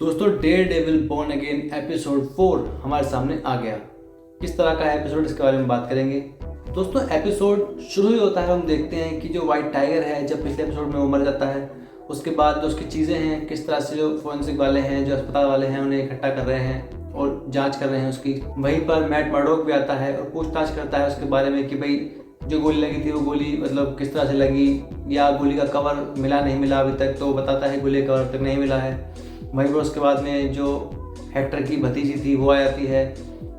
दोस्तों daredevil born again episode 4 हमारे सामने आ गया। किस तरह का एपिसोड इसके बारे में बात करेंगे। दोस्तों एपिसोड शुरू ही होता है, हम देखते हैं कि जो वाइट टाइगर है जब पिछले एपिसोड में वो मर जाता है, उसके बाद जो उसकी चीज़ें हैं किस तरह से जो फोरेंसिक वाले हैं, जो अस्पताल वाले हैं, उन्हें इकट्ठा कर रहे हैं और जांच कर रहे हैं उसकी। वहीं पर मैट मर्डॉक भी आता है और पूछताछ करता है उसके बारे में कि भाई जो गोली लगी थी वो गोली मतलब किस तरह से लगी, या गोली का कवर मिला नहीं मिला अभी तक। तो वो बताता है गोली का कवर तक नहीं मिला है। वहीं पर उसके बाद में जो हेक्टर की भतीजी थी वो आ जाती है,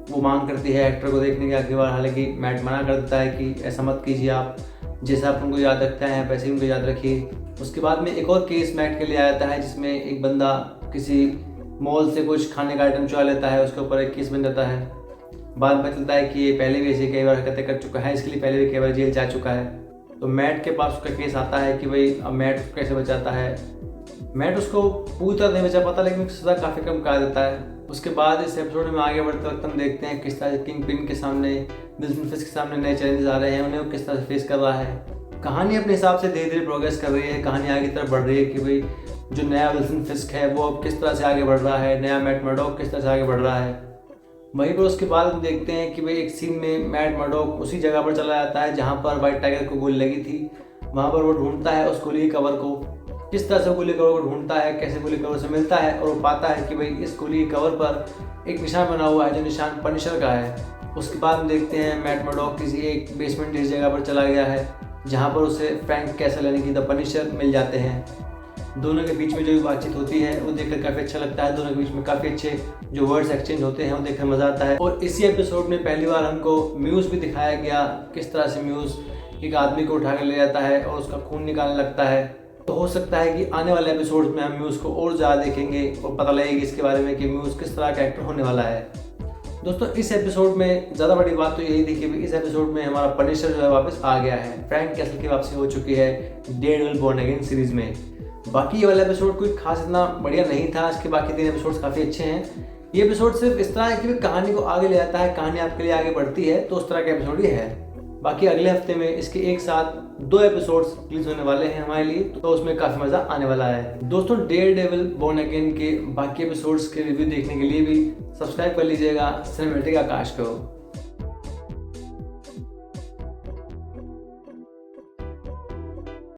वो मांग करती है हेक्टर को देखने की आखिरी बार। हालांकि मैट मना कर देता है कि ऐसा मत कीजिए, आप जैसा आप उनको याद रखते हैं वैसे ही उनको याद रखिए। उसके बाद में एक और केस मैट के लिए आ जाता है जिसमें एक बंदा किसी मॉल से कुछ खाने का आइटम चुरा लेता है, उसके ऊपर एक केस बन जाता है। बाद में चलता है कि ये पहले भी ऐसे कई बार हरकतें कर चुका है, इसके लिए पहले भी कई बार जेल जा चुका है। तो मैट के पास उसका केस आता है कि भाई अब मैट कैसे बचाता है। मैट उसको पूरी तरह नहीं बचा पाता, लेकिन सज़ा काफ़ी कम कर देता है। उसके बाद इस एपिसोड में आगे बढ़ते वक्त हम देखते हैं किस तरह से किंग पिन के सामने, विल्सन फिस्क के सामने नए चैलेंजेस आ रहे हैं, उन्हें वो किस तरह से फेस कर रहा है। कहानी अपने हिसाब से धीरे धीरे प्रोग्रेस कर रही है, कहानी आगे की तरफ बढ़ रही है कि भाई जो नया विल्सन फिस्क है वो अब किस तरह से आगे बढ़ रहा है, नया मैट मर्डॉक किस तरह से आगे बढ़ रहा है। वहीं पर उसके बाद हम देखते हैं कि भाई एक सीन में मैट मर्डॉक उसी जगह पर चला जाता है जहाँ पर वाइट टाइगर को गोली लगी थी। वहाँ पर वो ढूंढता है उस गोली के कवर को, किस तरह से गोली कवर को ढूंढता है, कैसे गोली कवर से मिलता है, और वो पाता है कि भाई इस गोली के कवर पर एक निशान बना हुआ है जो निशान पनिशर का है। उसके बाद हम देखते हैं मैट मर्डॉक किसी एक बेसमेंट जैसी जगह पर चला गया है जहाँ पर उसे फ्रैंक कैसल यानी कि द पनिशर मिल जाते हैं। दोनों के बीच में जो भी बातचीत होती है वो देखकर काफ़ी अच्छा लगता है। दोनों के बीच में काफ़ी अच्छे जो वर्ड्स एक्सचेंज होते हैं वो देखकर मज़ा आता है। और इसी एपिसोड में पहली बार हमको म्यूज़ भी दिखाया गया, किस तरह से म्यूज़ एक आदमी को उठा कर ले जाता है और उसका खून निकालने लगता है। तो हो सकता है कि आने वाले एपिसोड्स में हम म्यूज़ को और ज़्यादा देखेंगे और पता लगेगी इसके बारे में कि म्यूज़ किस तरह का एक्टर होने वाला है। दोस्तों इस एपिसोड में ज़्यादा बड़ी बात तो यही थी कि इस एपिसोड में हमारा पनिशर जो है वापस आ गया है। फ्रैंक कैसल की वापसी हो चुकी है daredevil born again series में। बाकी ये वाला एपिसोड कोई खास इतना बढ़िया नहीं था, इसके बाकी 3 एपिसोड्स काफ़ी अच्छे हैं। ये एपिसोड सिर्फ इस तरह है कि कहानी को आगे ले जाता है, कहानी आपके लिए आगे बढ़ती है, तो उस तरह का एपिसोड ये है। बाकी अगले हफ्ते में इसके एक साथ 2 एपिसोड्स रिलीज होने वाले हैं हमारे लिए, तो उसमें काफ़ी मज़ा आने वाला है। दोस्तों डेयर डेविल बोर्न अगेन के बाकी एपिसोड्स के रिव्यू देखने के लिए भी सब्सक्राइब कर लीजिएगा सिनेमैटिक आकाश को।